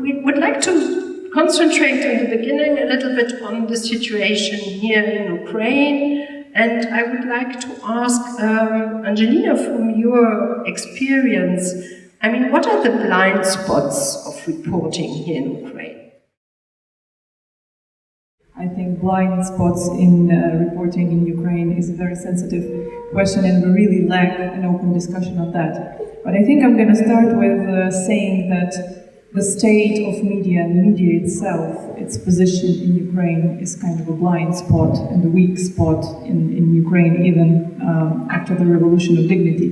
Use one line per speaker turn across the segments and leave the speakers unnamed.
we would like to concentrate in the beginning a little bit on the situation here in Ukraine. And I would like to ask Angelina, from your experience, I mean, what are the blind spots of reporting here in Ukraine?
I think blind spots in reporting in Ukraine is a very sensitive question, and we really lack an open discussion on that. But I think I'm going to start with saying that the state of media and media itself, its position in Ukraine, is kind of a blind spot and a weak spot in Ukraine, even after the Revolution of Dignity,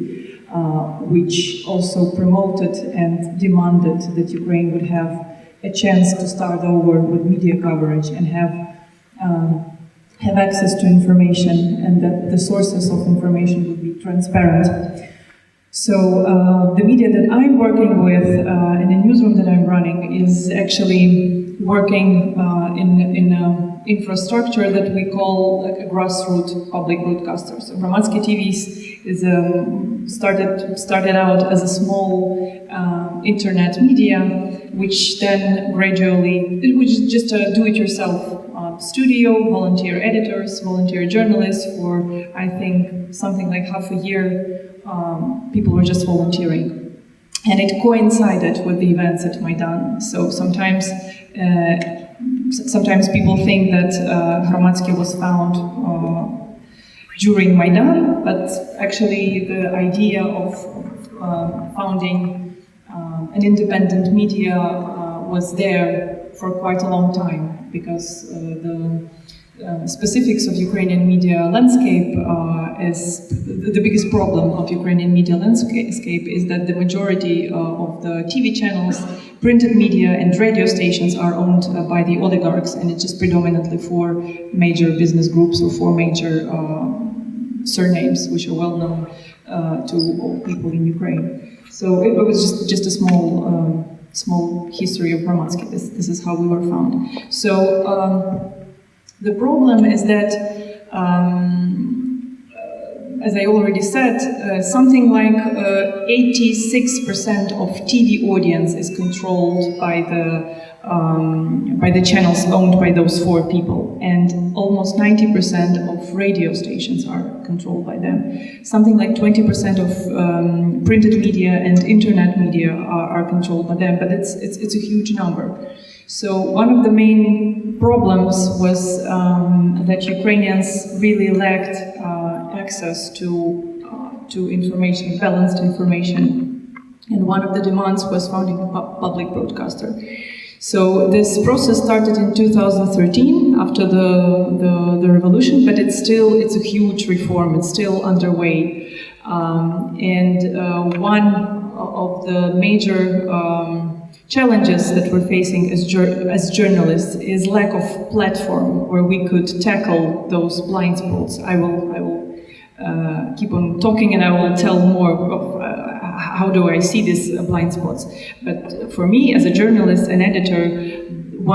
which also promoted and demanded that Ukraine would have a chance to start over with media coverage and have access to information, and that the sources of information would be transparent. So the media that I'm working with in the newsroom that I'm running is actually working in an infrastructure that we call like a grassroots public broadcaster. So Hromadske TV is started out as a small internet media, which then gradually, it was just a do-it-yourself studio, volunteer editors, volunteer journalists for, I think, something like half a year. People were just volunteering, and it coincided with the events at Maidan. So sometimes people think that Hromadske was found during Maidan, but actually the idea of founding an independent media was there for quite a long time, because the specifics of Ukrainian media landscape is the biggest problem of Ukrainian media landscape is that the majority of the TV channels, printed media and radio stations are owned by the oligarchs, and it's just predominantly for major business groups or for major surnames which are well known to all people in Ukraine. So it was just a small history of Hromadske. This is how we were found. So the problem is that, as I already said, something like 86% of TV audience is controlled by the channels owned by those four people, and almost 90% of radio stations are controlled by them. Something like 20% of printed media and internet media are controlled by them, but it's a huge number. So one of the main problems was that Ukrainians really lacked access to information, balanced information, and one of the demands was founding a public broadcaster. So this process started in 2013 after the revolution, but it's a huge reform. It's still underway, and one of the major challenges that we're facing as journalists is lack of platform where we could tackle those blind spots. I will keep on talking, and I will tell more of how do I see these blind spots. But for me, as a journalist and editor,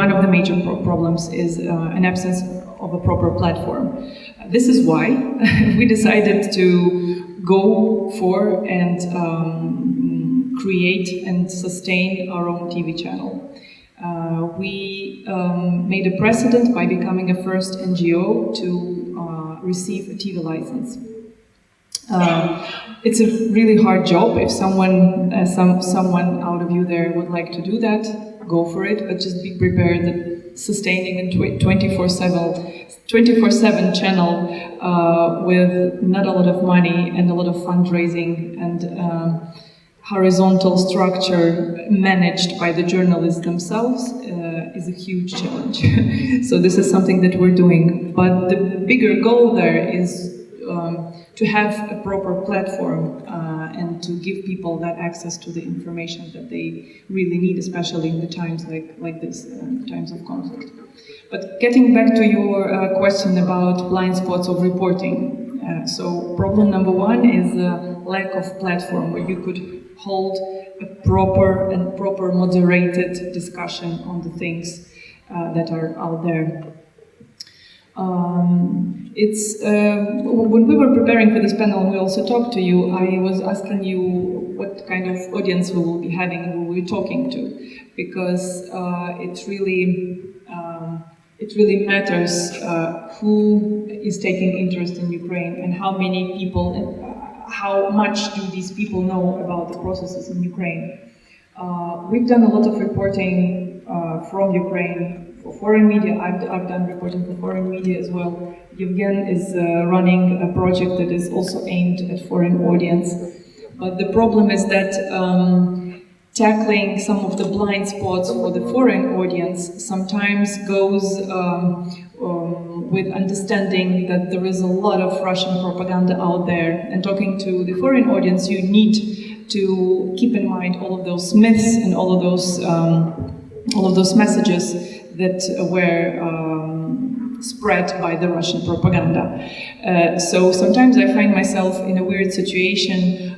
one of the major problems is an absence of a proper platform. This is why we decided to go for and create and sustain our own TV channel. We made a precedent by becoming a first NGO to receive a TV license. It's a really hard job. If someone out of you there would like to do that, go for it, but just be prepared that sustaining a 24/7 channel with not a lot of money and a lot of fundraising and horizontal structure managed by the journalists themselves is a huge challenge. So this is something that we're doing. But the bigger goal there is to have a proper platform and to give people that access to the information that they really need, especially in the times like this, times of conflict. But getting back to your question about blind spots of reporting. So problem number one is lack of platform where you could hold a proper moderated discussion on the things that are out there. When we were preparing for this panel, and we also talked to you, I was asking you what kind of audience we will be having and who we'll be talking to. because it really matters who is taking interest in Ukraine and how many people and how much do these people know about the processes in Ukraine. We've done a lot of reporting from Ukraine for foreign media. I've done reporting for foreign media as well. Yevhen is running a project that is also aimed at foreign audience. But the problem is that tackling some of the blind spots for the foreign audience sometimes goes with understanding that there is a lot of Russian propaganda out there. And talking to the foreign audience, you need to keep in mind all of those myths and all of those messages that were spread by the Russian propaganda. So sometimes I find myself in a weird situation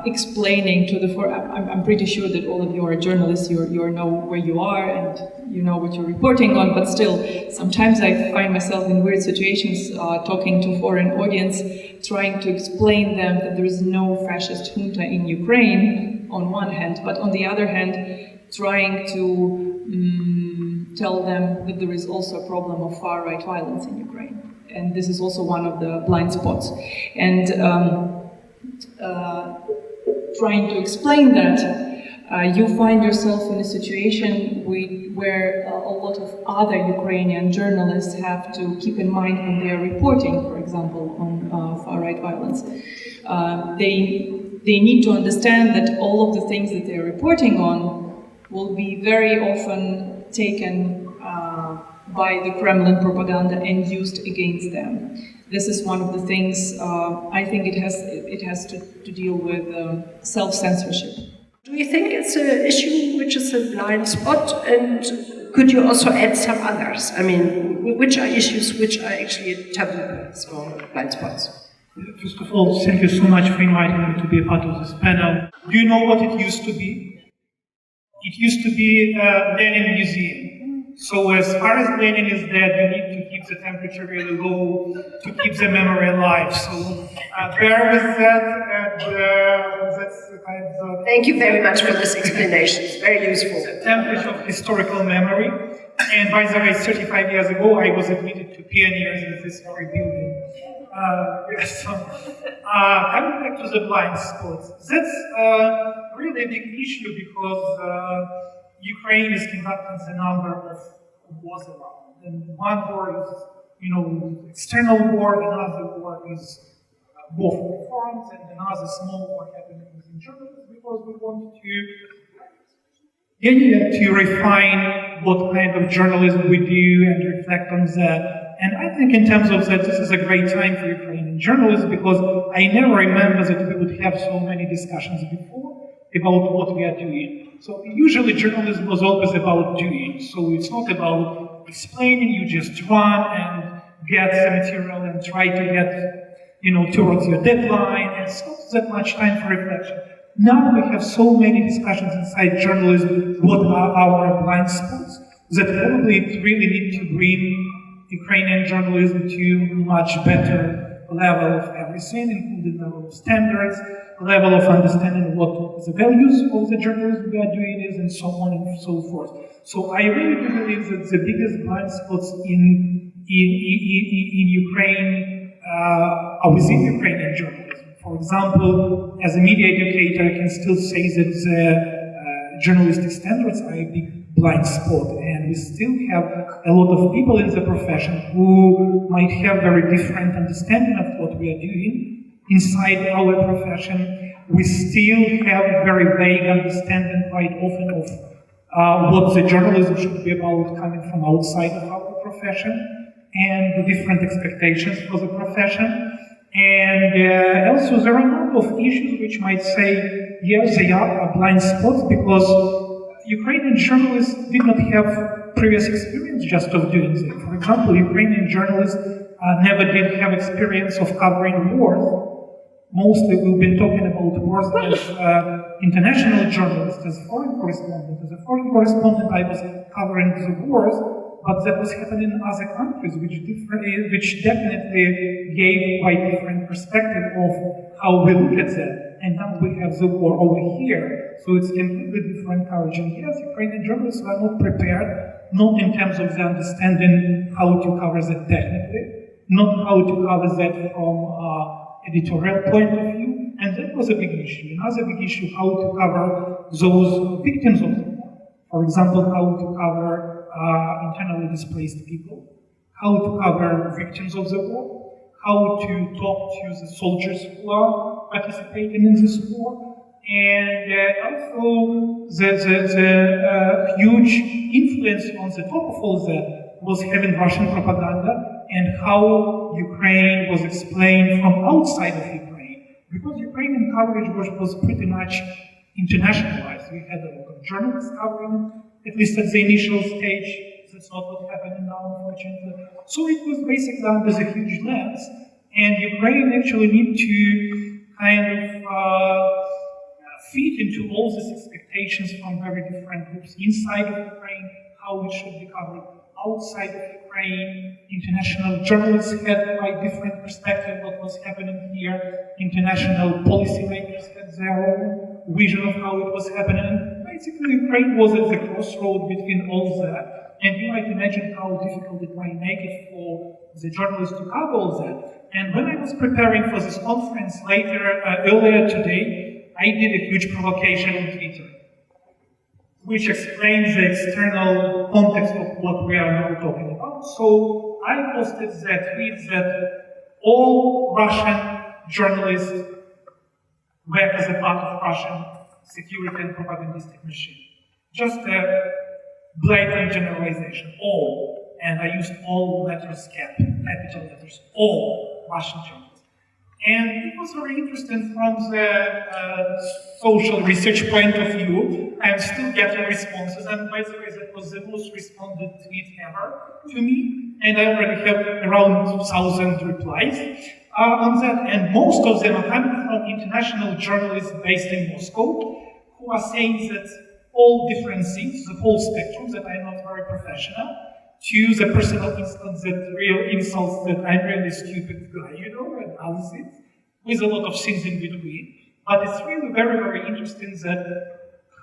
explaining to the I'm pretty sure that all of you are journalists, you know where you are and you know what you're reporting on, but still, sometimes I find myself in weird situations talking to foreign audience, trying to explain them that there is no fascist junta in Ukraine on one hand, but on the other hand, trying to tell them that there is also a problem of far-right violence in Ukraine. And this is also one of the blind spots. And trying to explain that, you find yourself in a situation where a lot of other Ukrainian journalists have to keep in mind when they are reporting, for example, on far-right violence. They need to understand that all of the things that they are reporting on will be very often taken by the Kremlin propaganda and used against them. This is one of the things I think it has to deal with self-censorship.
Do you think it's an issue which is a blind spot, and could you also add some others? I mean, which are issues which are actually taboo or blind spots?
First of all, thank you so much for inviting me to be a part of this panel. Do you know what it used to be? It used to be a Lenin museum. So as far as Lenin is dead, you need to keep the temperature really low to keep the memory alive. So bear with that, and that's kind of...
Thank you very much for this explanation. It's very useful.
The temperature of historical memory. And by the way, 35 years ago, I was admitted to pioneers in this very building. Coming back to the blind spots, that's really a big issue because Ukraine is conducting a number of wars around. And one war is, external war, another war is both front, and another small war happening in Germany because we want to refine what kind of journalism we do and reflect on that. And I think in terms of that, this is a great time for Ukrainian journalists because I never remember that we would have so many discussions before about what we are doing. So usually journalism was always about doing. So it's not about explaining, you just run and get the material and try to get, towards your deadline, and it's not that much time for reflection. Now we have so many discussions inside journalism, what are our blind spots, that probably really need to bring Ukrainian journalism to much better level of everything, including level of standards, level of understanding what the values of the journalism we are doing is, and so on and so forth. So I really do believe that the biggest blind spots in Ukraine are within Ukrainian journalism. For example, as a media educator, I can still say that the journalistic standards are a big blind spot, and we still have a lot of people in the profession who might have very different understanding of what we are doing. Inside our profession, we still have very vague understanding quite often of what the journalism should be about coming from outside of our profession, and the different expectations for the profession. And also there are a number of issues which might say, yes, they are blind spots because Ukrainian journalists did not have previous experience just of doing that. For example, Ukrainian journalists never did have experience of covering wars. Mostly we've been talking about wars as international journalists, as foreign correspondent. As a foreign correspondent, I was covering the wars, but that was happening in other countries, which definitely gave quite different perspective of how we look at that. And now we have the war over here. So it's completely different coverage. And yes, Ukrainian journalists were not prepared, not in terms of the understanding how to cover that technically, not how to cover that from editorial point of view, and that was a big issue. Another big issue, how to cover those victims of the war. For example, how to cover internally displaced people, how to cover victims of the war, how to talk to the soldiers who are participating in this war, and also the huge influence on the top of all that was having Russian propaganda and how Ukraine was explained from outside of Ukraine. Because Ukrainian coverage was pretty much internationalized. We had a lot of journalists covering it, at least at the initial stage. That's not what's happening now, unfortunately. So it was basically under the huge lens, and Ukraine actually need to kind of fit into all these expectations from very different groups inside of Ukraine, how it should be covered. Outside of Ukraine, international journalists had quite different perspective of what was happening here. International policymakers had their own vision of how it was happening. Basically, Ukraine was at the crossroad between all that. And you might imagine how difficult it might make it for the journalists to cover all that. And when I was preparing for this conference earlier today, I did a huge provocation on Twitter, which explains the external context of what we are now talking about. So I posted that tweet that all Russian journalists work as a part of Russian security and propagandistic machine. Just a blatant generalization, all. And I used all letters, capital letters, all Russian journalists. And it was very interesting from the social research point of view. I'm still getting responses, and by the way, that was the most responded tweet ever to me, and I already have around 1,000 replies on that, and most of them are coming from international journalists based in Moscow, who are saying that all different things, the whole spectrum, that I'm not very professional, to the personal instance, that real insults that I'm really stupid guy, and other things, with a lot of things in between. But it's really very, very interesting that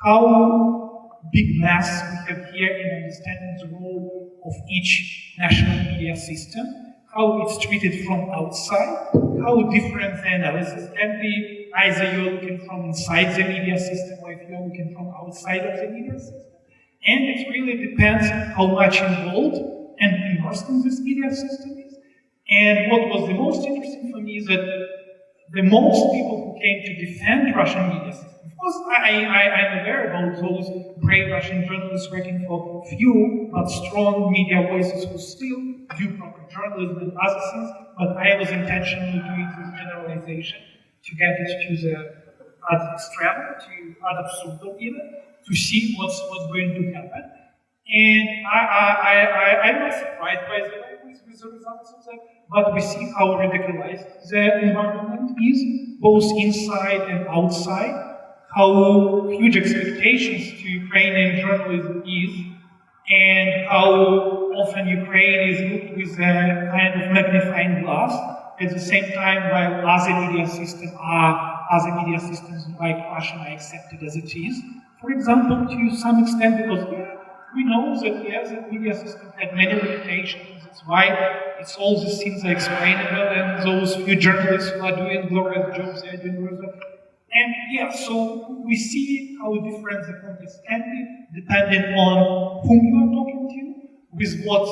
how big mass we have here in understanding the role of each national media system, how it's treated from outside, how different the analysis can be, either you're looking from inside the media system or if you're looking from outside of the media system. And it really depends how much involved and immersed in this media system is. And what was the most interesting for me is that the most people who came to defend Russian media system, of course I'm aware about those brave Russian journalists working for few but strong media voices who still do proper journalism and other things, but I was intentionally doing this generalization to get it to the ad extreme, to ad absurdum even, to see what's going to happen. And I'm not surprised by the way with the results of that, but we see how radicalized the environment is, both inside and outside, how huge expectations to Ukrainian journalism is, and how often Ukraine is looked with a kind of magnifying glass, at the same time while other media systems like Russia are accepted as it is. For example, to some extent, because we know that the media system had many limitations. That's why it's all these things are explainable, and those few journalists who are doing glorious jobs, they are doing glorious. And so we see how different the context can be, depending on whom you are talking to, with what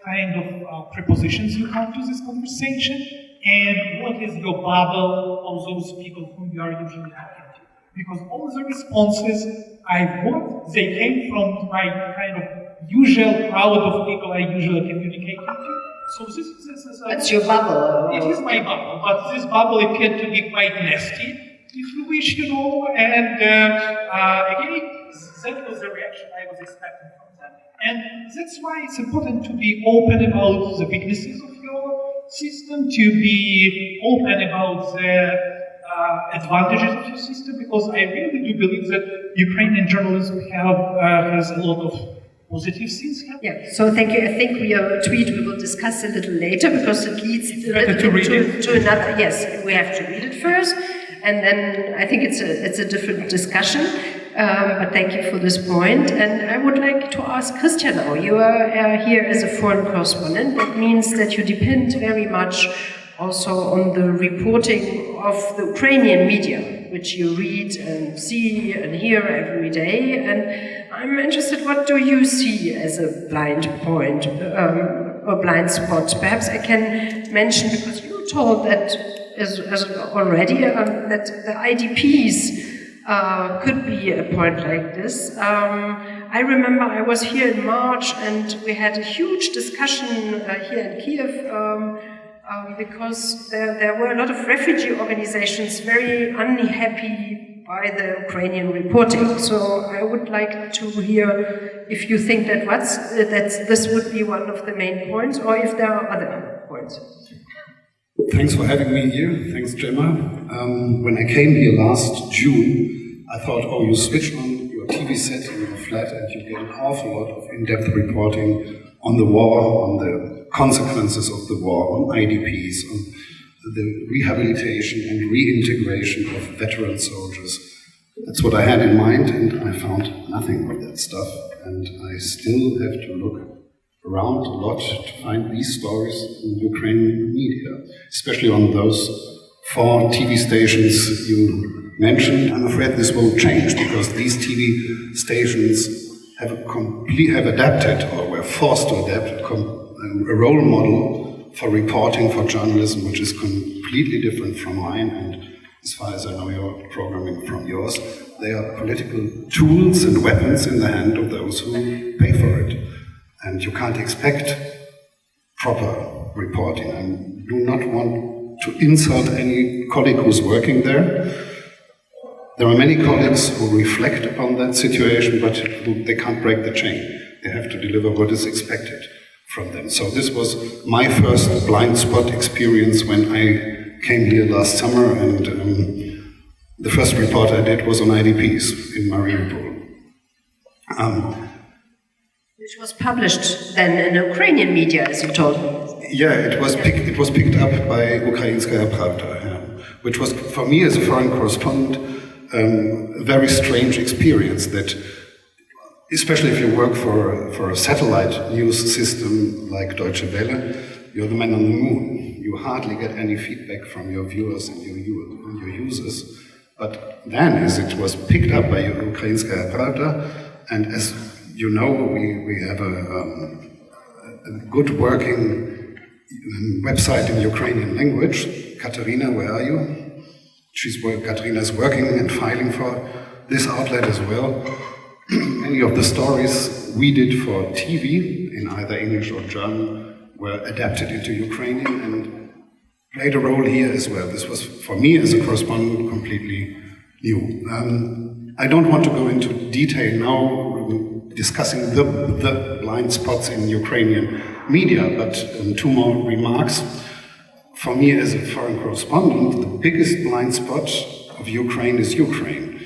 kind of prepositions you come to this conversation, and what is your bubble of those people whom you are usually talking to. Because all the responses I got, they came from my kind of usual crowd of people I usually communicate with. So this is
that's your bubble.
It is my bubble, but this bubble appeared to be quite nasty, if you wish, and again, that was the reaction I was expecting from them. And that's why it's important to be open about the weaknesses of your system, to be open about the advantages of your system, because I really do believe that Ukrainian journalism has a lot of positive things happening.
Yeah, so thank you. I think your tweet we will discuss a little later, because it leads to another. Yes, we have to read it first, and then I think it's a different discussion. but thank you for this point. And I would like to ask Christian now, you are here as a foreign correspondent. That means that you depend very much also on the reporting of the Ukrainian media, which you read and see and hear every day. And I'm interested, what do you see as a blind point or blind spot? Perhaps I can mention, because you told that as already that the IDPs could be a point like this. I remember I was here in March and we had a huge discussion here in Kyiv because there were a lot of refugee organizations very unhappy by the Ukrainian reporting. So I would like to hear if you think that this would be one of the main points, or if there are other points.
Thanks for having me here. Thanks, Gemma. When I came here last June, I thought, oh, you switch on your TV set in your flat and you get an awful lot of in-depth reporting on the war, on the consequences of the war, on IDPs, on the rehabilitation and reintegration of veteran soldiers. That's what I had in mind, and I found nothing of that stuff. And I still have to look around a lot to find these stories in Ukrainian media, especially on those 4 TV stations you mentioned. I'm afraid this won't change, because these TV stations have adapted, or were forced to adapt, a role model for reporting, for journalism, which is completely different from mine, and as far as I know your programming from yours. They are political tools and weapons in the hand of those who pay for it. And you can't expect proper reporting. I do not want to insult any colleague who's working there. There are many colleagues who reflect upon that situation, but they can't break the chain. They have to deliver what is expected from them. So this was my first blind spot experience when I came here last summer, and the first report I did was on IDPs in Mariupol.
Which was published then in Ukrainian media, as you told me.
Yeah, it was picked up by Ukrainskaya Pravda, which was, for me as a foreign correspondent, a very strange experience. That, especially if you work for a satellite news system like Deutsche Welle, you're the man on the moon. You hardly get any feedback from your viewers and your users. But then, as it was picked up by Ukrainskaya Pravda, and as you know, we have a good working website in Ukrainian language. Katerina, where are you? Katerina is working and filing for this outlet as well. Many of the stories we did for TV, in either English or German, were adapted into Ukrainian and played a role here as well. This was, for me as a correspondent, completely new. I don't want to go into detail now discussing the blind spots in Ukrainian media, but 2 more remarks. For me as a foreign correspondent, the biggest blind spot of Ukraine is Ukraine.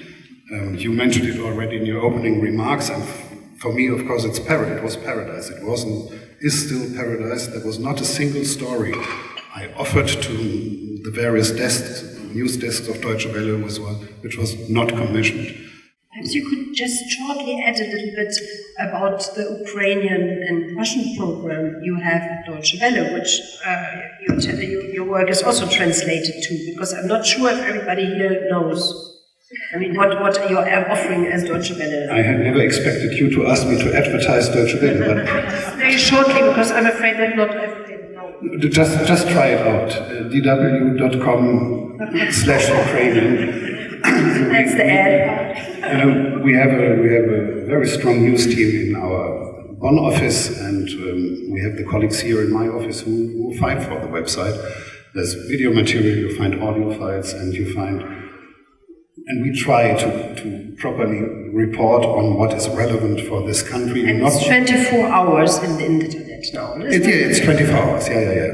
You mentioned it already in your opening remarks, and for me, of course, it was paradise. It is still paradise. There was not a single story I offered to the various news desks of Deutsche Welle, which was not commissioned.
Perhaps you could just shortly add a little bit about the Ukrainian and Russian program you have at Deutsche Welle, which your work is also translated to, because I'm not sure if everybody here knows. I mean, what you're offering as Deutsche Welle.
I had never expected you to ask me to advertise Deutsche Welle, but
very shortly, because I'm afraid that not everybody knows.
Just try it out. dw.com/Ukrainian.
That's the ad.
We have a very strong news team in our Bonn office, and we have the colleagues here in my office who fight for the website. There's video material, you find audio files, and we try to properly report on what is relevant for this country.
And it's 24 hours in the internet now, isn't it?
It's 24 hours, yeah.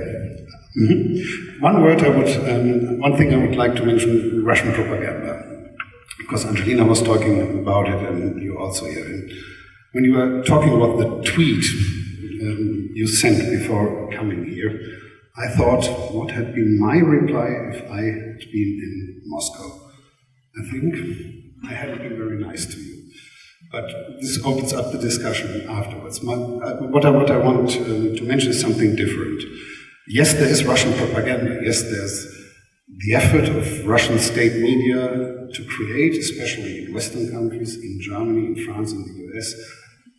Mm-hmm. One thing I would like to mention, Russian propaganda. Because Angelina was talking about it, and you also here. And when you were talking about the tweet you sent before coming here, I thought, what had been my reply if I had been in Moscow? I think I haven't been very nice to you. But this opens up the discussion afterwards. What I want to mention is something different. Yes, there is Russian propaganda. Yes, there's the effort of Russian state media to create, especially in Western countries, in Germany, in France, in the US,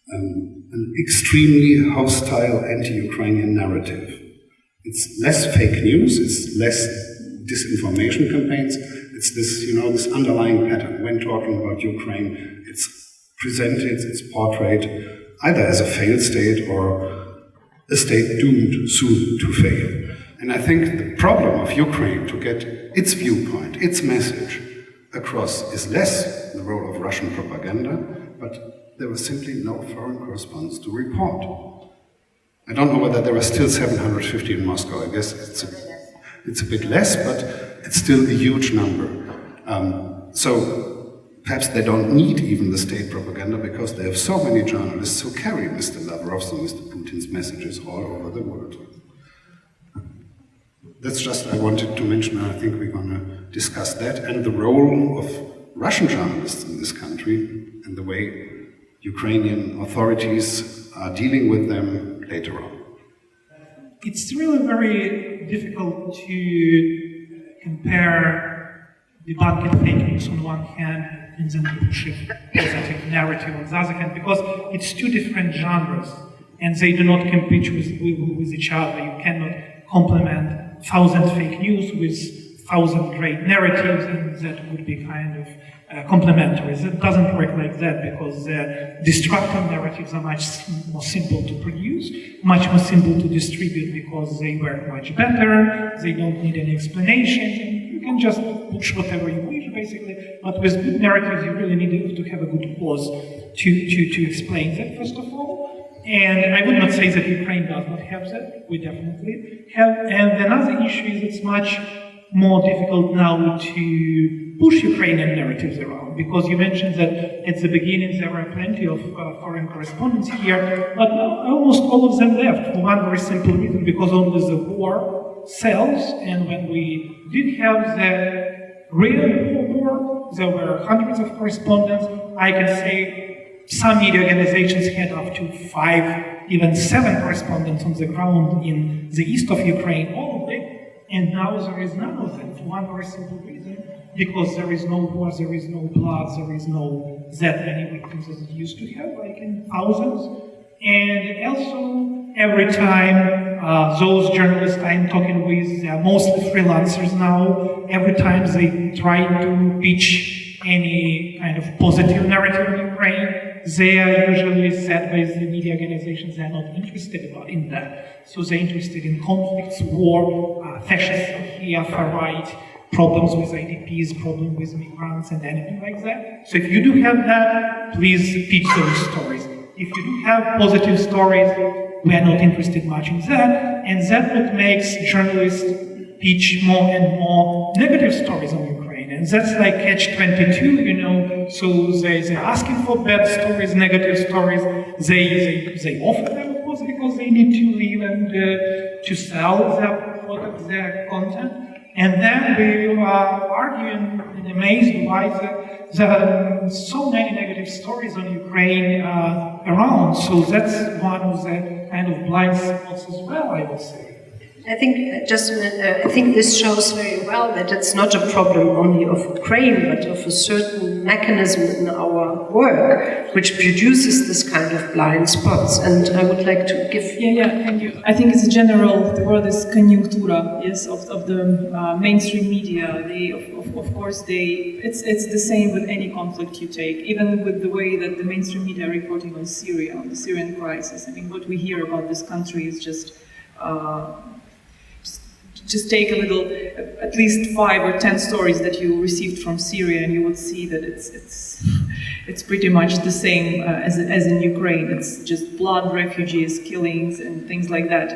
an extremely hostile anti-Ukrainian narrative. It's less fake news, it's less disinformation campaigns, it's this, this underlying pattern. When talking about Ukraine, it's presented, it's portrayed either as a failed state or a state doomed soon to fail. And I think the problem of Ukraine to get its viewpoint, its message across is less the role of Russian propaganda, but there was simply no foreign correspondents to report. I don't know whether there are still 750 in Moscow. I guess it's a bit less, but it's still a huge number. So perhaps they don't need even the state propaganda because they have so many journalists who carry Mr. Lavrov's and Mr. Putin's messages all over the world. That's just I wanted to mention, and I think we're going to discuss that and the role of Russian journalists in this country and the way Ukrainian authorities are dealing with them later on.
It's really very difficult to compare debunking fake news on one hand and then push a positive narrative on the other hand, because it's two different genres and they do not compete with each other. You cannot complement 1,000 fake news with 1,000 great narratives, and that would be kind of complementary. It doesn't work like that because destructive narratives are much more simple to produce, much more simple to distribute because they work much better, they don't need any explanations, and you can just push whatever you wish, basically. But with good narratives, you really need to have a good cause to explain that, first of all. And I would not say that Ukraine does not have that. We definitely have. And another issue is it's much more difficult now to push Ukrainian narratives around, because you mentioned that at the beginning there were plenty of foreign correspondents here, but almost all of them left for one very simple reason, because only the war sells, and when we did have the real war, there were hundreds of correspondents. I can say some media organizations had up to 5, even 7 correspondents on the ground in the east of Ukraine, all of it. And now there is none of them for one very simple reason, because there is no war, there is no blood, there is no that many victims as it used to have, like in thousands. And also, every time those journalists I'm talking with, they are mostly freelancers now, every time they try to pitch any kind of positive narrative in Ukraine, they are usually said by the media organizations they are not interested in that. So they're interested in conflicts, war, fascism here, far-right, problems with IDPs, problems with migrants, and anything like that. So if you do have that, please pitch those stories. If you do have positive stories, we are not interested much in that, and that what makes journalists pitch more and more negative stories on Ukraine. And that's like catch-22, so they're asking for bad stories, negative stories, they offer them, of course, because they need to live and to sell their product, their content. And then we are arguing and amazed why there are so many negative stories on Ukraine around. So that's one of the kind of blind spots as well, I would say.
I think I think this shows very well that it's not a problem only of Ukraine, but of a certain mechanism in our work which produces this kind of blind spots. And I would like to give.
Thank you. I think it's general. The word is conjunctura. Yes, of the mainstream media. They, of course, it's the same with any conflict you take. Even with the way that the mainstream media are reporting on Syria, on the Syrian crisis. I mean, what we hear about this country is just take a little, at least 5 or 10 stories that you received from Syria, and you would see that it's pretty much the same as in Ukraine. It's just blood, refugees, killings, and things like that.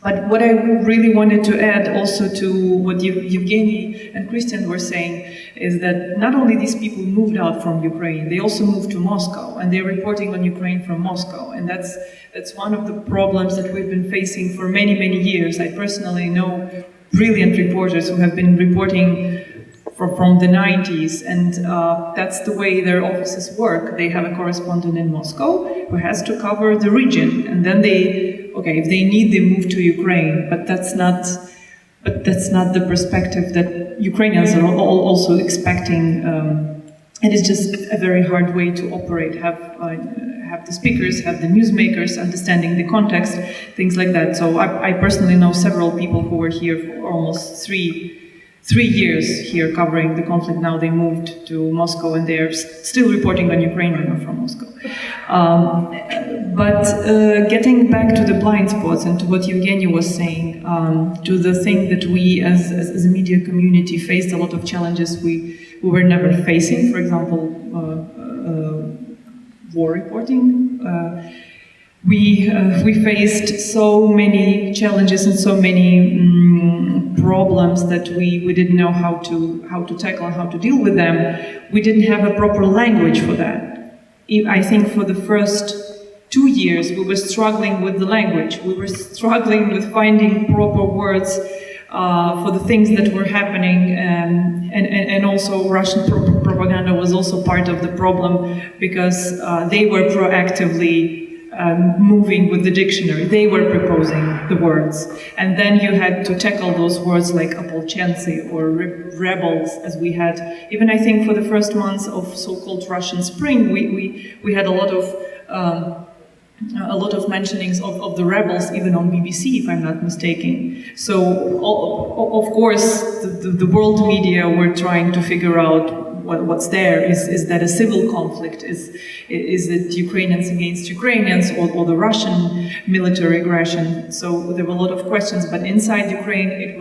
But what I really wanted to add also to what Yevgeny and Christian were saying is that not only these people moved out from Ukraine, they also moved to Moscow, and they're reporting on Ukraine from Moscow. And that's one of the problems that we've been facing for many, many years. I personally know brilliant reporters who have been reporting from the 90s, and that's the way their offices work. They have a correspondent in Moscow who has to cover the region, and then if they need, they move to Ukraine, but that's not the perspective that Ukrainians are also expecting. It is just a very hard way to operate, have the speakers, have the newsmakers understanding the context, things like that. So I personally know several people who were here for almost three years here covering the conflict. Now they moved to Moscow and they're still reporting on Ukraine when they're from Moscow. But getting back to the blind spots and to what Yevhen was saying, to the thing that we as a media community faced a lot of challenges we were never facing, for example, war reporting. We faced so many challenges and so many problems that we didn't know how to tackle and how to deal with them. We didn't have a proper language for that. I think for the first 2 years we were struggling with the language. We were struggling with finding proper words for the things that were happening, and also Russian propaganda was also part of the problem, because they were proactively moving with the dictionary. They were proposing the words, and then you had to tackle those words like opolchenцы or rebels, as we had. Even I think for the first months of so-called Russian Spring, we had a lot of mentionings of the rebels, even on BBC, if I'm not mistaken. So, of course, the world media were trying to figure out what's there. Is that a civil conflict? Is it Ukrainians against Ukrainians, or the Russian military aggression? So there were a lot of questions, but inside Ukraine it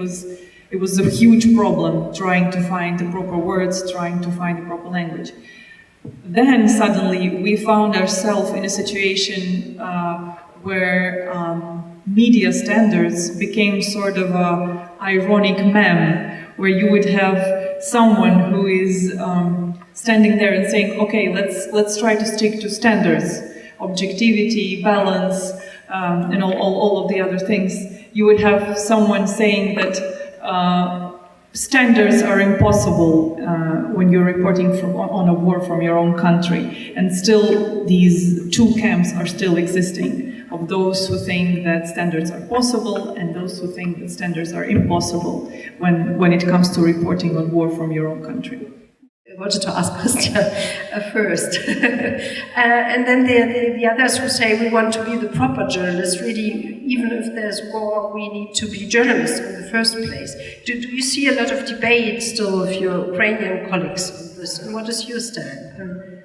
was a huge problem trying to find the proper words, trying to find the proper language. Then suddenly we found ourselves in a situation where media standards became sort of an ironic meme, where you would have someone who is standing there and saying, okay, let's try to stick to standards, objectivity, balance, and all of the other things. You would have someone saying that standards are impossible when you're reporting on a war from your own country, and still these two camps are still existing, of those who think that standards are possible and those who think that standards are impossible when it comes to reporting on war from your own country.
I wanted to ask Christian first. And then the others who say we want to be the proper journalists, really, even if there's war, we need to be journalists in the first place. Do you see a lot of debate still with your Ukrainian colleagues on this, and what is your stand?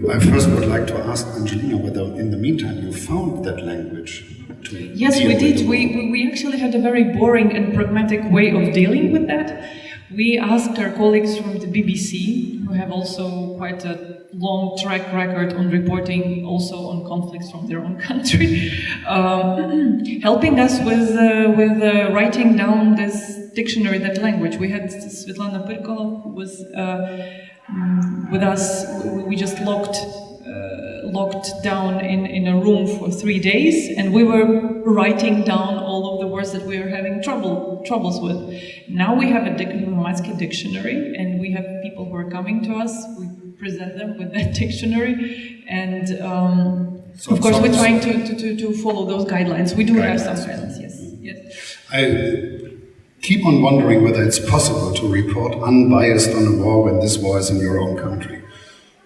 I first would like to ask Angelina whether in the meantime you found that language to
Yes, we did. We actually had a very boring and pragmatic way of dealing with that. We asked our colleagues from the BBC, who have also quite a long track record on reporting also on conflicts from their own country, helping us with writing down this dictionary, that language. We had Svetlana Pyrkova, who was with us. We just locked down in a room for 3 days, and we were writing down all of the words that we were having troubles with. Now we have a Hromadske dictionary, and we have people who are coming to us. We present them with that dictionary, and of course we're trying to follow those guidelines. We do have some guidelines, yes.
I keep on wondering whether it's possible to report unbiased on a war when this war is in your own country.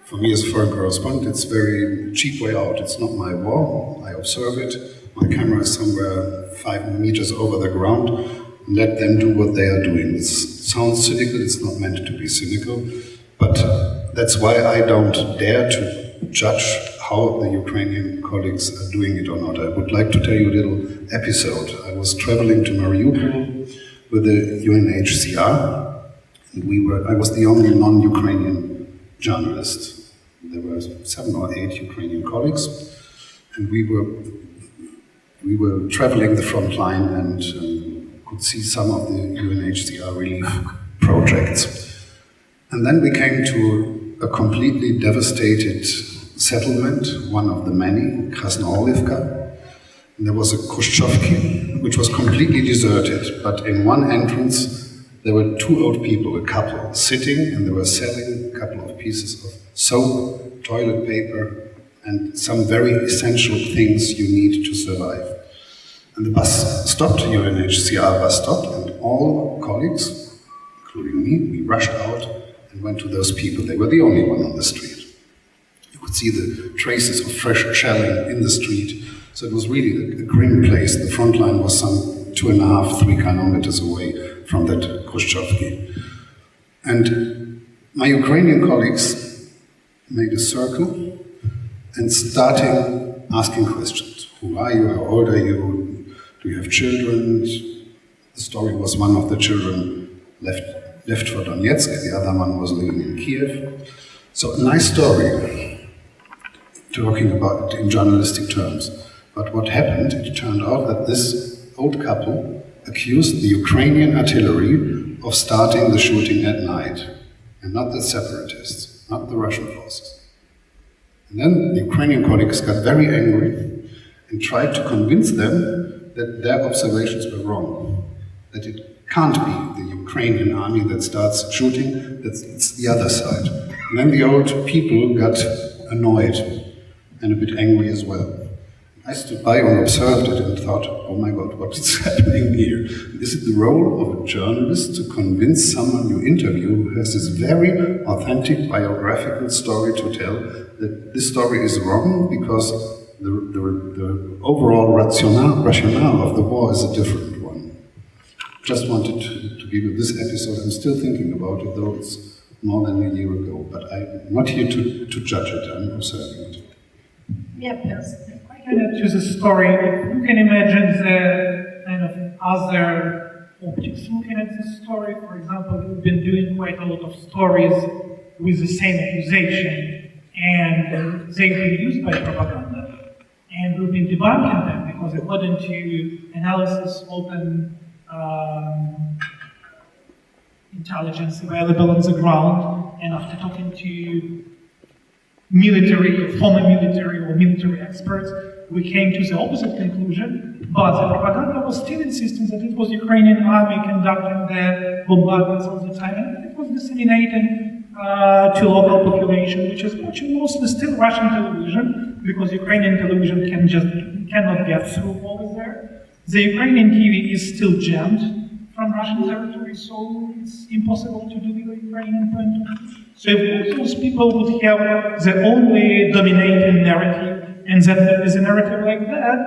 For me as a foreign correspondent, it's a very cheap way out. It's not my war, I observe it. My camera is somewhere 5 meters over the ground. Let them do what they are doing. It sounds cynical, it's not meant to be cynical, but that's why I don't dare to judge how the Ukrainian colleagues are doing it or not. I would like to tell you a little episode. I was traveling to Mariupol with the UNHCR, and I was the only non-Ukrainian journalist. There were 7 or 8 Ukrainian colleagues, and we were traveling the front line and could see some of the UNHCR relief projects. And then we came to a completely devastated settlement, one of the many, Krasnoorlivka. And there was a Khrushchevki, which was completely deserted, but in one entrance there were two old people, a couple, sitting, and they were selling a couple of pieces of soap, toilet paper, and some very essential things you need to survive. And the bus stopped, UNHCR bus stopped, and all colleagues, including me, we rushed out and went to those people. They were the only one on the street. You could see the traces of fresh shelling in the street. So it was really a grim place. The front line was some 2.5, 3 kilometers away from that Khrushchevki. And my Ukrainian colleagues made a circle and started asking questions. Who are you? How old are you? Do you have children? The story was one of the children left for Donetsk, the other one was living in Kyiv. So a nice story, talking about it in journalistic terms. But what happened, it turned out that this old couple accused the Ukrainian artillery of starting the shooting at night, and not the separatists, not the Russian forces. And then the Ukrainian colleagues got very angry and tried to convince them that their observations were wrong, that it can't be the Ukrainian army that starts shooting, that it's the other side. And then the old people got annoyed and a bit angry as well. I stood by and observed it and thought, oh my God, what is happening here? Is it the role of a journalist to convince someone you interview who has this very authentic biographical story to tell that this story is wrong because the overall rationale of the war is a different one? Just wanted to give you this episode. I'm still thinking about it, though it's more than a year ago. But I'm not here to judge it, I'm observing it.
Yeah, Pörzgen.
To the story, you can imagine the kind of other optics. Looking at the story, for example, we've been doing quite a lot of stories with the same accusation, and they've been used by propaganda. And we've been debunking them because according to analysis, open intelligence available on the ground, and after talking to military, former military or military experts, we came to the opposite conclusion, but the propaganda was still insisting that it was Ukrainian army conducting the bombardments all the time, and it was disseminating to local population, which is watching mostly still Russian television, because Ukrainian television cannot get through over there. The Ukrainian TV is still jammed from Russian territory, so it's impossible to do the Ukrainian point of view. So if those people would have the only dominating narrative, and that would be the narrative like that,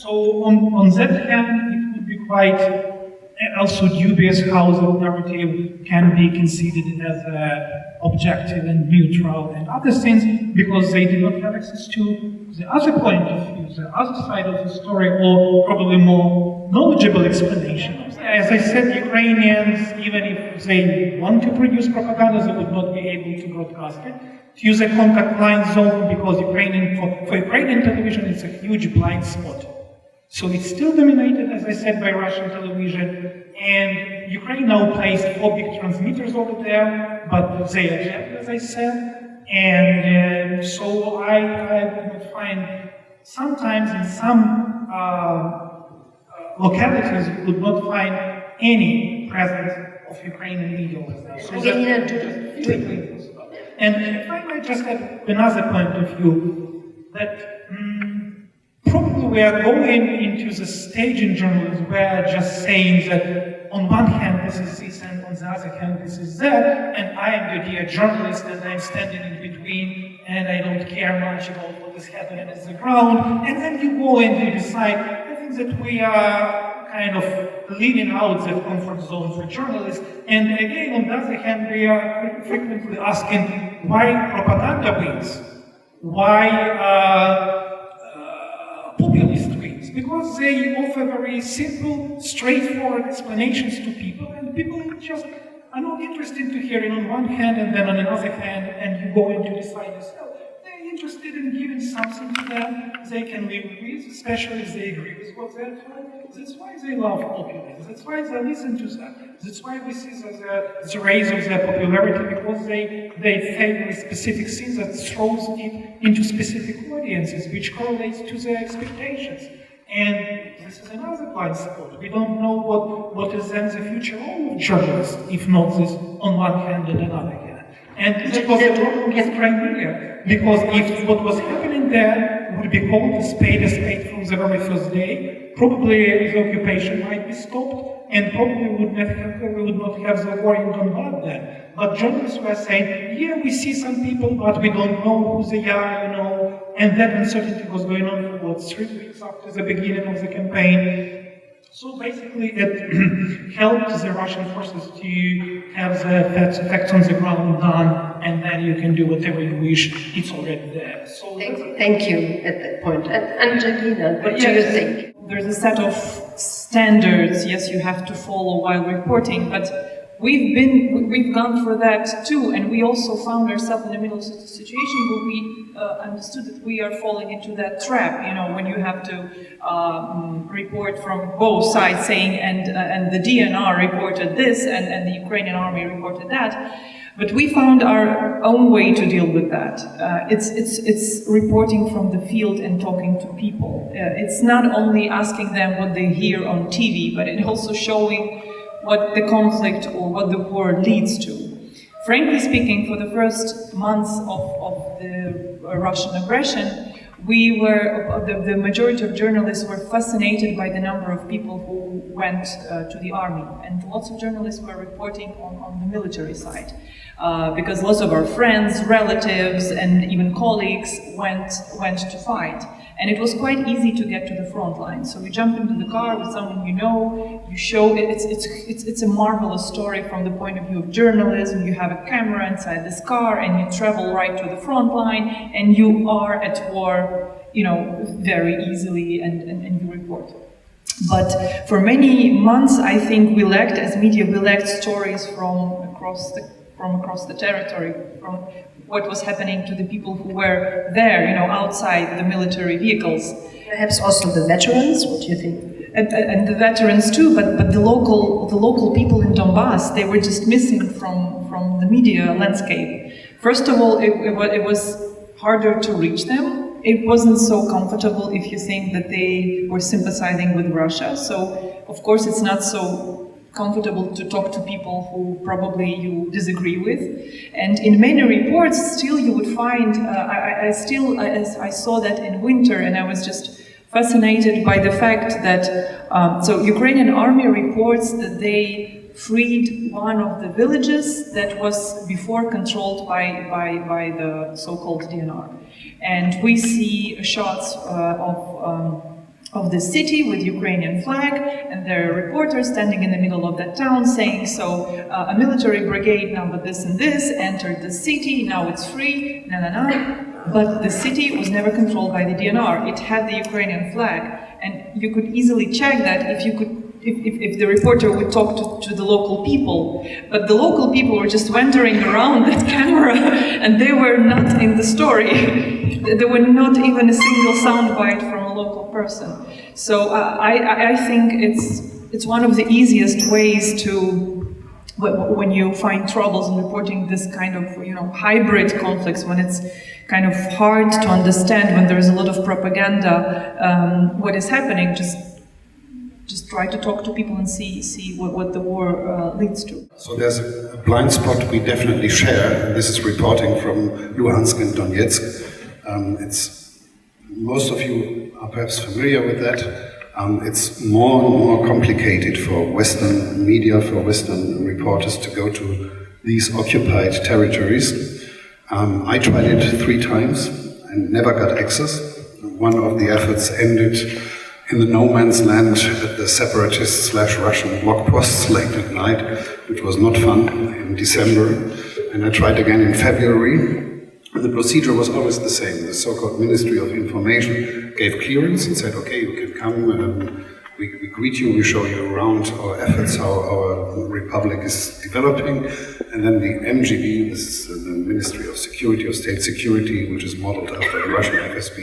so on that hand, it would be quite also dubious how the narrative can be considered as objective and neutral and other things, because they do not have access to the other point of view, the other side of the story, or probably more knowledgeable explanation. As I said, Ukrainians, even if they want to produce propaganda, they would not be able to broadcast it. To use a contact line zone, because for Ukrainian television, it's a huge blind spot. So it's still dominated, as I said, by Russian television, and Ukraine now placed 4 big transmitters over there, but they are jammed, as I said, and so I would find sometimes in some localities you would not find any presence of Ukrainian media over there. So
Angelina,
and if I might just have another point of view, that probably we are going into the stage in journalism where just saying that on one hand this is this and on the other hand this is that, and I am the dear journalist and I'm standing in between and I don't care much about what is happening at the ground, and then you go and you decide. I think that we are kind of leaving out that comfort zone for journalists, and again on the other hand we are frequently asking why propaganda wins, why populist wins, because they offer very simple, straightforward explanations to people, and people just are not interested to hear it on one hand and then on another hand, and you go in to decide yourself. They're interested in giving something to them they can live with, especially if they agree with what they're told. That's why they love populism. That's why they listen to them. That's why we see the rise of their popularity, because they favor specific things that throws it into specific audiences, which correlates to their expectations. And this is another blind spot. We don't know what is then the future role of journalists, if not this on one hand and another hand. And that was the problem with Crimea, because if what was happening there would be called a spade from the very first day, probably the occupation might be stopped, and probably we would not have the war in Donbass then. But journalists were saying, yeah, we see some people, but we don't know who they are, you know. And that uncertainty was going on for 3 weeks after the beginning of the campaign. So basically it helped the Russian forces to have the facts on the ground done, and then you can do whatever you wish, it's already there. So
thank you at that point. And Angelina, what do you think?
There's a set of standards, yes, you have to follow while reporting, but we've gone through that too, and we also found ourselves in the middle of a situation where we understood that we are falling into that trap, you know, when you have to report from both sides saying, and the DNR reported this, and the Ukrainian army reported that. But we found our own way to deal with that. It's reporting from the field and talking to people. It's not only asking them what they hear on TV, but it's also showing what the conflict or what the war leads to. Frankly speaking, for the first months of the Russian aggression, the majority of journalists were fascinated by the number of people who went to the army, and lots of journalists were reporting on the military side, because lots of our friends, relatives, and even colleagues went to fight. And it was quite easy to get to the front line. So you jump into the car with someone you know, you show it. It's a marvelous story from the point of view of journalism. You have a camera inside this car, and you travel right to the front line, and you are at war, you know, very easily, and you report. But for many months, I think we lacked, as media, we lacked stories from across the territory, from what was happening to the people who were there, you know, outside the military vehicles.
Perhaps also the veterans, what do you think?
And the veterans too, but the local people in Donbass, they were just missing from the media landscape. First of all, it was harder to reach them. It wasn't so comfortable if you think that they were sympathizing with Russia. So, of course, it's not so comfortable to talk to people who probably you disagree with. And in many reports, still you would find, I saw that in winter, and I was just fascinated by the fact that, so Ukrainian army reports that they freed one of the villages that was before controlled by the so-called DNR. And we see shots of the city with Ukrainian flag, and there are reporters standing in the middle of that town saying, so a military brigade number this and this entered the city, now it's free, But the city was never controlled by the DNR. It had the Ukrainian flag, and you could easily check that if the reporter would talk to the local people. But the local people were just wandering around that camera, and they were not in the story. There were not even a single soundbite from a local person. So I think it's one of the easiest ways to, when you find troubles in reporting this kind of, you know, hybrid conflicts, when it's kind of hard to understand, when there is a lot of propaganda, what is happening, just try to talk to people and see what the war leads to.
So there's a blind spot we definitely share. This is reporting from Luhansk and Donetsk. Most of you are perhaps familiar with that. It's more and more complicated for Western media, for Western reporters to go to these occupied territories. I tried it 3 times and never got access. One of the efforts ended in the no man's land at the separatist/Russian block posts late at night, which was not fun, in December. And I tried again in February. And the procedure was always the same. The so-called Ministry of Information gave clearance and said, okay, you can come, we greet you, we show you around our efforts, how our republic is developing. And then the MGB, this is the Ministry of Security, of State Security, which is modeled after the Russian FSB,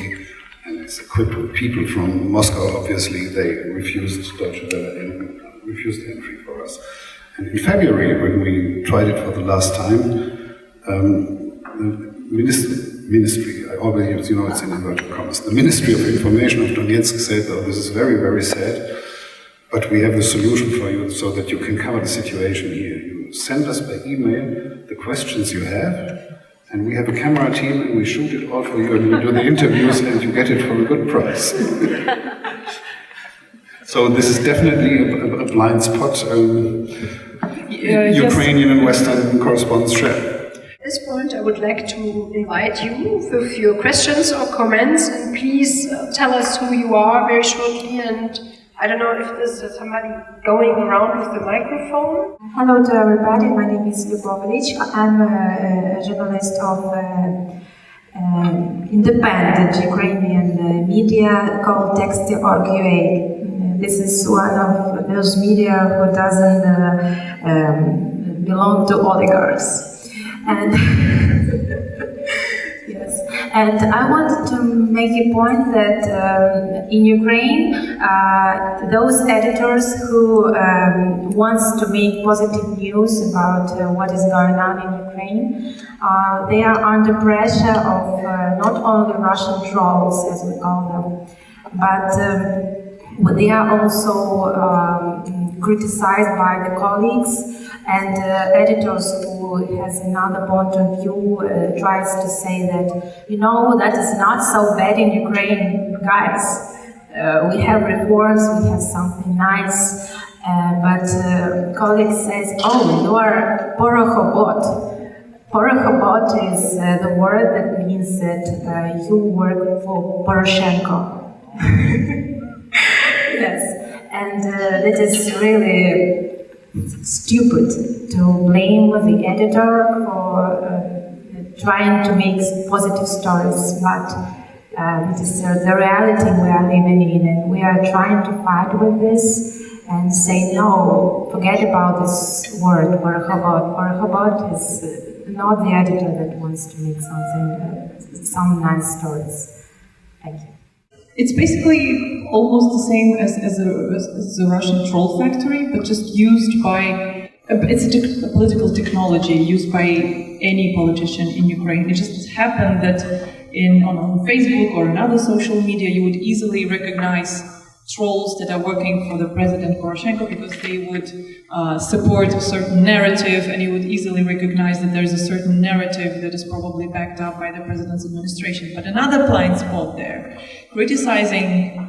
and it's equipped with people from Moscow, obviously. They refused Deutsche Welle and refused entry for us. And in February, when we tried it for the last time, ministry, I always use, it's in inverted commas, the Ministry of Information of Donetsk said, oh, this is very, very sad, but we have a solution for you so that you can cover the situation here. You send us by email the questions you have, and we have a camera team and we shoot it all for you and we do the interviews and you get it for a good price. So this is definitely a blind spot Ukrainian and Western correspondents share.
At this point, I would like to invite you with your questions or comments, and please tell us who you are very shortly. And I don't know if there's somebody going around with the microphone.
Hello to everybody. My name is Lyubova. I'm a journalist of independent Ukrainian media called n-ost. This is one of those media who doesn't belong to oligarchs. And yes, and I wanted to make a point that in Ukraine, those editors who wants to make positive news about what is going on in Ukraine, they are under pressure of not only Russian trolls, as we call them, but they are also criticized by the colleagues and editors who has another point of view tries to say that, that is not so bad in Ukraine, guys. We have reforms, we have something nice, but colleague says, oh, you are porokhobot. Porokhobot is the word that means that you work for Poroshenko. Yes, and that is really stupid to blame the editor for trying to make positive stories, but it is the reality we are living in, and we are trying to fight with this and say no, forget about this word, Porokhobot. Porokhobot is not the editor that wants to make some nice stories. Thank you.
It's basically almost the same as the Russian troll factory, but just used by, it's a political technology used by any politician in Ukraine. It just happened that on Facebook or another social media, you would easily recognize trolls that are working for the President Poroshenko because they would support a certain narrative, and you would easily recognize that there's a certain narrative that is probably backed up by the President's administration. But another blind spot there, criticizing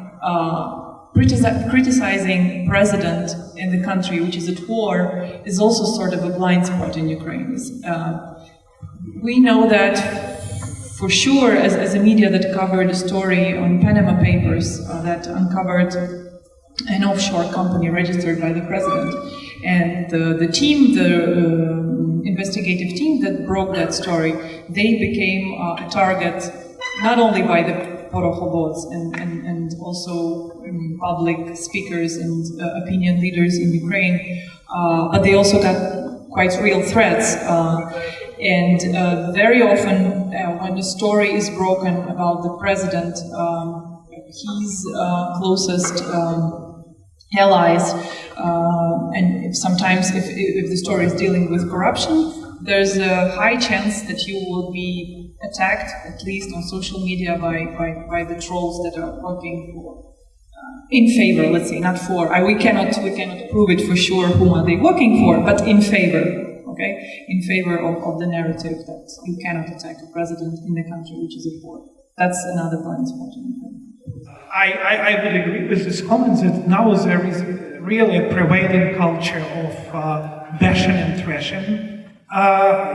president in the country which is at war is also sort of a blind spot in Ukraine. We know that for sure, as a media that covered a story on Panama Papers that uncovered an offshore company registered by the president, and the team, the investigative team that broke that story, they became a target not only by the Porokhobots and also public speakers and opinion leaders in Ukraine, but they also got quite real threats. And very often, when the story is broken about the president, his closest allies, and sometimes if the story is dealing with corruption, there's a high chance that you will be attacked, at least on social media, by the trolls that are working for. In favor, let's say, not for. We cannot prove it for sure whom are they working for, but in favor. Okay, in favor of the narrative that you cannot attack a president in the country which is at war. That's another blind spot.
I would agree with this comment that now there is really a prevailing culture of bashing and thrashing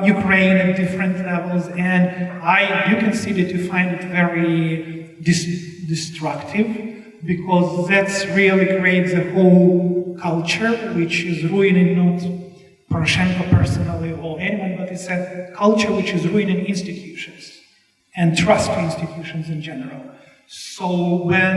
Ukraine at different levels, and I do consider to find it very destructive, because that really creates a whole culture which is ruining not Poroshenko personally or anyone, but it's a culture which is ruining institutions and trust to institutions in general. So when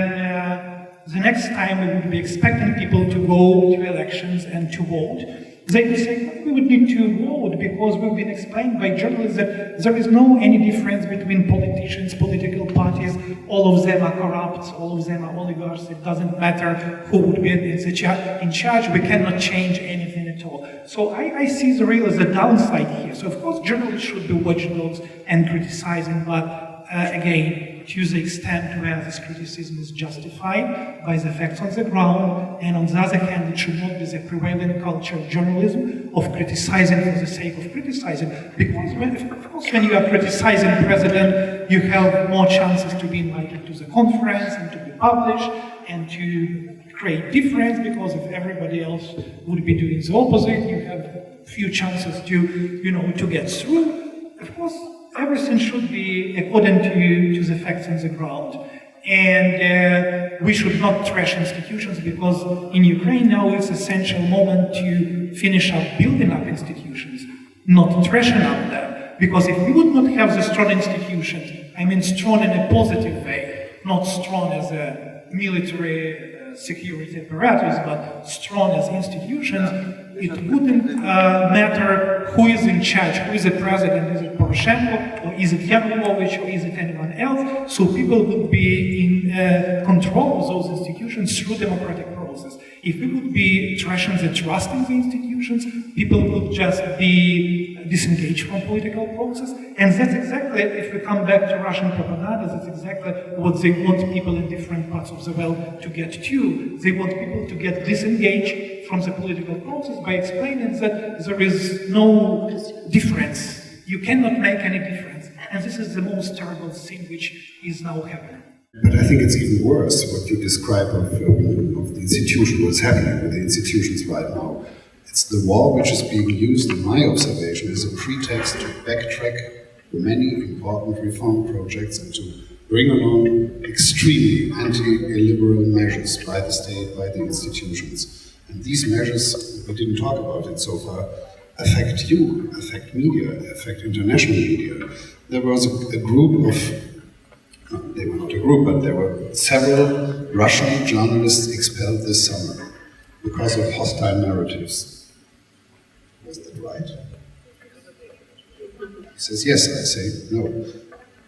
the next time we would be expecting people to go to elections and to vote, They would say, we would need to vote because we've been explained by journalists that there is no any difference between politicians, political parties, all of them are corrupt, all of them are oligarchs, it doesn't matter who would be in charge, we cannot change anything at all. So I see the real as a downside here. So of course journalists should be watchdogs and criticizing, but again, to the extent where this criticism is justified by the facts on the ground, and on the other hand, it should not be the prevailing culture of journalism of criticizing for the sake of criticizing. Because of course, when you are criticizing the president, you have more chances to be invited to the conference and to be published and to create difference, because if everybody else would be doing the opposite, you have few chances to, to get through. Of course, everything should be according to the facts on the ground. And we should not trash institutions, because in Ukraine now it's an essential moment to finish up building up institutions, not trashing up them. Because if we would not have the strong institutions, I mean strong in a positive way, not strong as a military security apparatus, but strong as institutions, it wouldn't matter who is in charge, who is the president, is it Poroshenko, or is it Yanukovych, or is it anyone else, so people would be in control of those institutions through democratic process. If we would be trashing the trust in the institutions, people would just be disengaged from political process, and that's exactly, if we come back to Russian propaganda, that's exactly what they want people in different parts of the world to get to. They want people to get disengaged from the political process by explaining that there is no difference. You cannot make any difference. And this is the most terrible thing which is now happening.
But I think it's even worse what you describe of the institution, what's happening with the institutions right now. It's the war which is being used, in my observation, as a pretext to backtrack many important reform projects and to bring along extremely anti-illiberal measures by the state, by the institutions. And these measures, we didn't talk about it so far, affect you, affect media, affect international media. There was a group of, they were not a group, but there were several Russian journalists expelled this summer because of hostile narratives. Was that right? He says, yes. I say, no.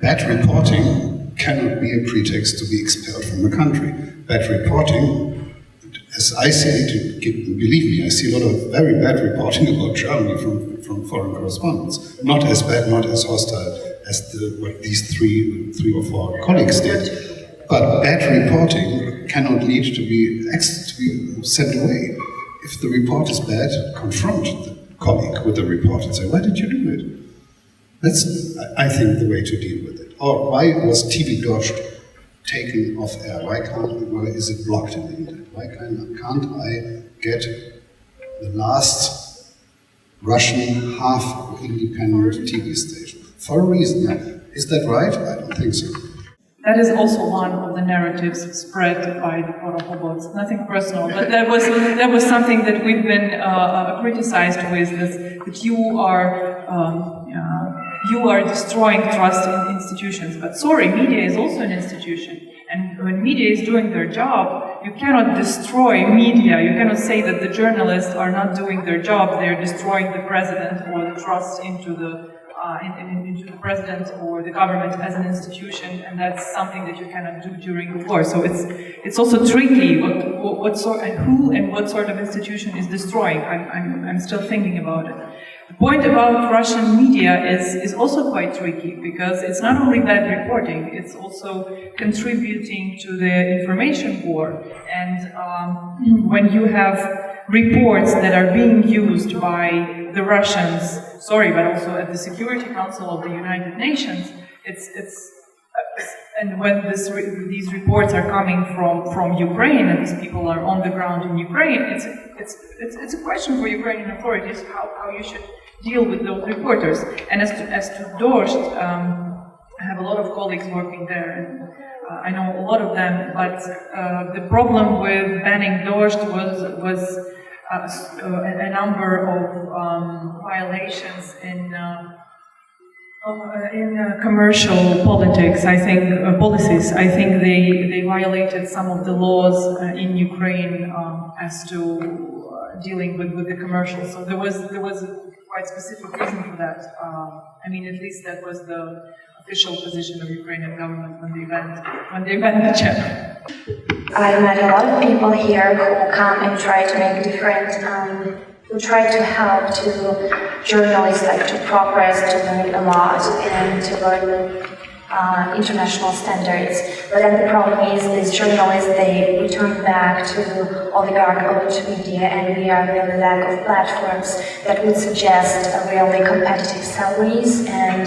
Bad reporting cannot be a pretext to be expelled from the country. Bad reporting, as I say, believe me, I see a lot of very bad reporting about Germany from foreign correspondents. Not as bad, not as hostile as what these three or four colleagues did. But bad reporting cannot lead to be sent away. If the report is bad, confront the colleague with the report and say, why did you do it? That's, I think, the way to deal with it. Or why was TV Deutsche taken off air? Why is it blocked in the internet? Why can't I get the last Russian half-independent TV station? For a reason. Is that right? I don't think so.
That is also one of the narratives spread by the Porohobots. Nothing personal, but that was something that we've been criticized with, that you are destroying trust in institutions. But sorry, media is also an institution. And when media is doing their job, you cannot destroy media. You cannot say that the journalists are not doing their job. They are destroying the president or the trust into the president or the government as an institution, and that's something that you cannot do during the war. So it's also tricky what sort and who and what sort of institution is destroying. I'm still thinking about it. The point about Russian media is also quite tricky, because it's not only bad reporting, it's also contributing to the information war. And when you have reports that are being used by the Russians, but also at the Security Council of the United Nations, and when these reports are coming from Ukraine, and these people are on the ground in Ukraine, it's a question for Ukrainian authorities how you should deal with those reporters. And as to Dost, I have a lot of colleagues working there, and I know a lot of them. But the problem with banning Dost was a number of violations in commercial politics. I think policies. I think they violated some of the laws in Ukraine as to dealing with the commercials. So there was a quite specific reason for that. I mean, at least that was the official position of Ukrainian government when they banned the channel.
I met a lot of people here who come and try to make different, who try to help to journalists like to progress, to learn a lot and to learn international standards. But then the problem is these journalists, they return back to oligarch-owned media, and we are in the lack of platforms that would suggest really competitive salaries and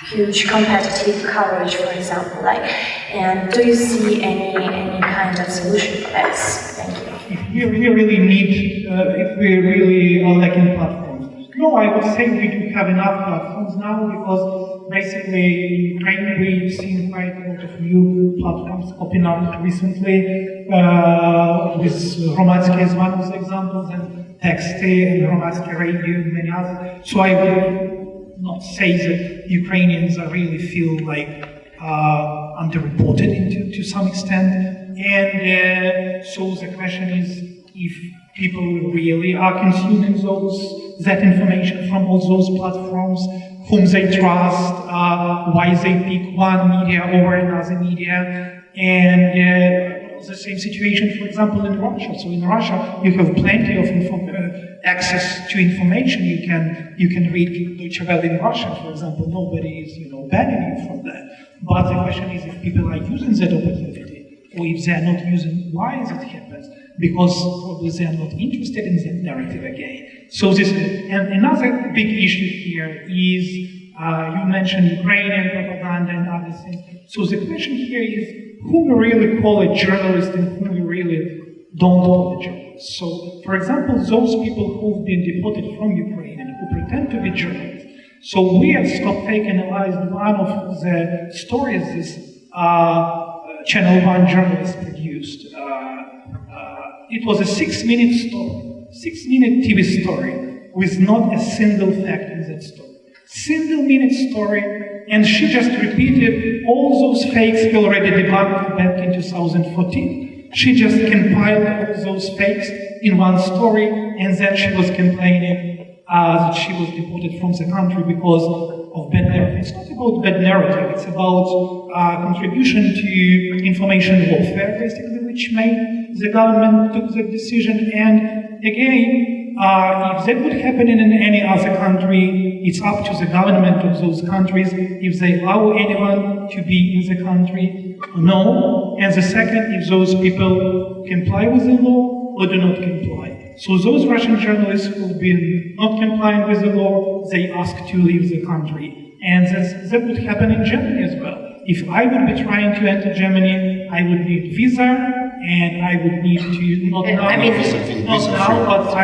huge competitive coverage, for example. And do you see any kind of solution for this? Thank you.
If we really need, if we really are lacking platforms. No, I would say we do have enough platforms now, because basically in Ukraine we've seen quite a lot of new platforms popping up recently, with Hromadske is one of the examples, and Texty and Hromadske Radio and many others. So I would not say that Ukrainians are really feel like underreported to some extent, and so the question is if people really are consuming that information from all those platforms, whom they trust, why they pick one media over another media, and the same situation, for example, in Russia. So in Russia, you have plenty of access to information. You can read Deutsche Welle in Russian, for example. Nobody is banning you from that. But the question is if people are using that opportunity, or if they are not using, why is it happens? Because probably they are not interested in that narrative again. So this and another big issue here is you mentioned Ukrainian propaganda and other things. So the question here is who we really call a journalist and who we really don't call a journalist. So, for example, those people who've been deported from Ukraine and who pretend to be journalists. So we at Stop Fake analyzed one of the stories this Channel 1 journalist produced. It was a 6-minute story, 6-minute TV story with not a single fact in that story. Single-minute story, and she just repeated all those fakes we already debunked back in 2014. She just compiled all those fakes in one story, and then she was complaining that she was deported from the country because of bad narrative. It's not about bad narrative, it's about contribution to information warfare, basically, which made the government took the decision. And again, if that would happen in any other country, it's up to the government of those countries if they allow anyone to be in the country or no. And the second, if those people comply with the law or do not comply. So those Russian journalists who've been not complying with the law, they ask to leave the country. And that would happen in Germany as well. If I would be trying to enter Germany, I would need visa, and I would need to, not now, but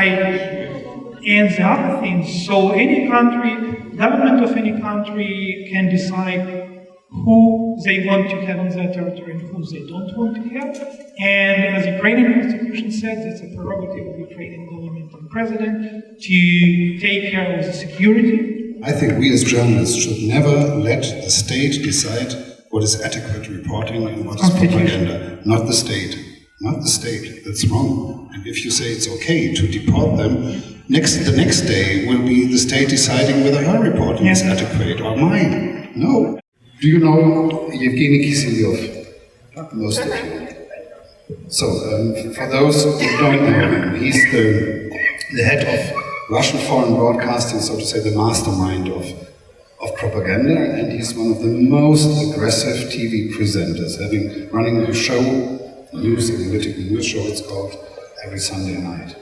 and the other things. So any country, government of any country can decide who they want to have on their territory and who they don't want to have. And as the Ukrainian constitution says, it's a prerogative of the Ukrainian government and president to take care of the security.
I think we as journalists should never let the state decide what is adequate reporting and what is propaganda. Not the state. Not the state. That's wrong. And if you say it's okay to deport them, the next day will be the state deciding whether her reporting is adequate or mine. No. Do you know Yevhen Kiselyov? Most of you. So, for those who don't know him, he's the head of Russian foreign broadcasting, so to say, the mastermind of propaganda, and he's one of the most aggressive TV presenters, running a show, analytical news show, it's called, every Sunday night.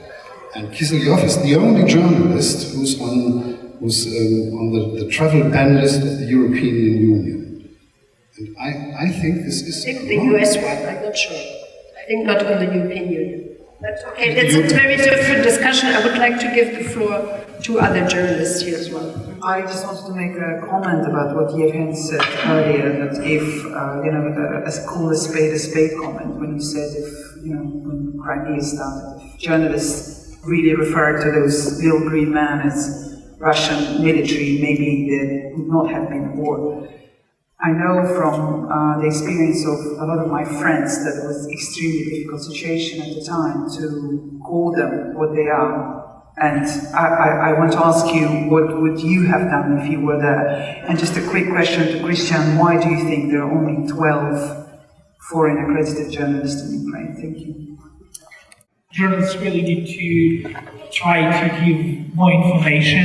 And Kiselyov is the only journalist who's on the travel ban list of the European Union. And I think this is
I think the US one, I'm not sure. I think not on the European Union. That's okay. It's a very different discussion. I would like to give the floor to other journalists here as well.
I just wanted to make a comment about what Yevhen said earlier, that if, call a spade comment, when he said when Crimea started, if journalists really referred to those little green men as Russian military, maybe there would not have been a war. I know from the experience of a lot of my friends that it was an extremely difficult situation at the time to call them what they are. And I want to ask you, what would you have done if you were there? And just a quick question to Christian, why do you think there are only 12 foreign accredited journalists in Ukraine? Thank you.
Journalists really need to try to give more information,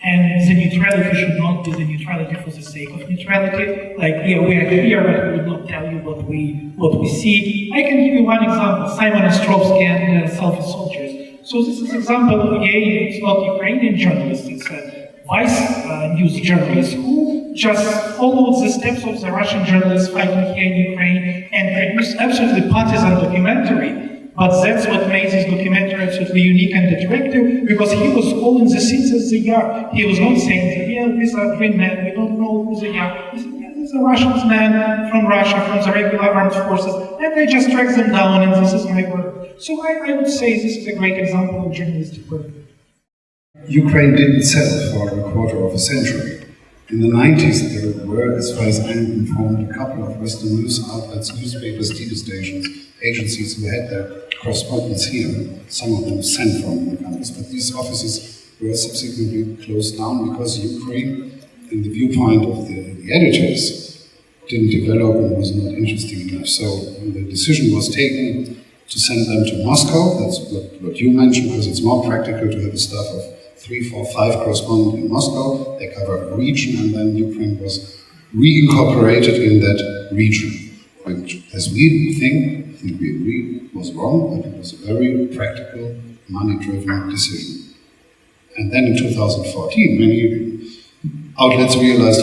and the neutrality should not be the neutrality for the sake of neutrality. Like, yeah, we are here, but we will not tell you what we see. I can give you one example: Simon Ostrovsky and Selfie Soldiers. So this is an example, again, it's not Ukrainian journalist, it's a Vice news journalist who just followed the steps of the Russian journalists fighting here in Ukraine and produced absolutely partisan documentary. But that's what made this documentary absolutely unique and attractive, because he was calling the scenes as they are. He was not saying, yeah, these are green men, we don't know who they are. These are Russian men from Russia, from the regular armed forces, and I just track them down, and this is my work. So I would say this is a great example of journalistic work.
Ukraine didn't settle for a quarter of a century. In the 90s, there were, as far as I'm informed, a couple of Western news outlets, newspapers, TV stations, agencies who had their correspondence here, some of them sent from the countries, but these offices were subsequently closed down because Ukraine, in the viewpoint of the editors, didn't develop and was not interesting enough. So the decision was taken to send them to Moscow. That's what you mentioned, because it's more practical to have a staff of 3, 4, 5 correspondents in Moscow. They cover a region, and then Ukraine was reincorporated in that region, which, as we think we agree, was wrong, but it was a very practical, money-driven decision. And then in 2014, many outlets realized,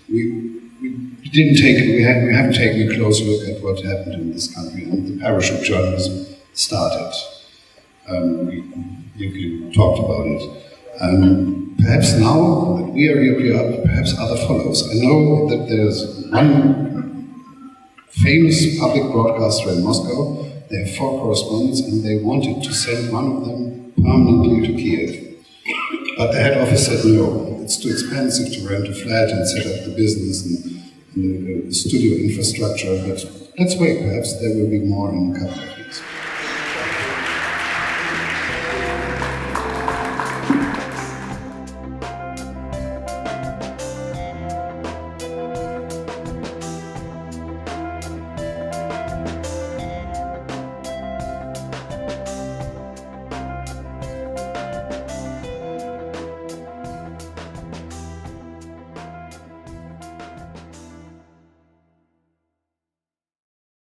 we haven't taken a close look at what happened in this country, and the parachute journalism started. You talked about it. Perhaps now that we are here, perhaps other follows. I know that there's one famous public broadcaster in Moscow. They have 4 correspondents, and they wanted to send one of them permanently to Kyiv. But the head office said no, it's too expensive to rent a flat and set up the business and the studio infrastructure. But let's wait, perhaps there will be more in a couple of weeks.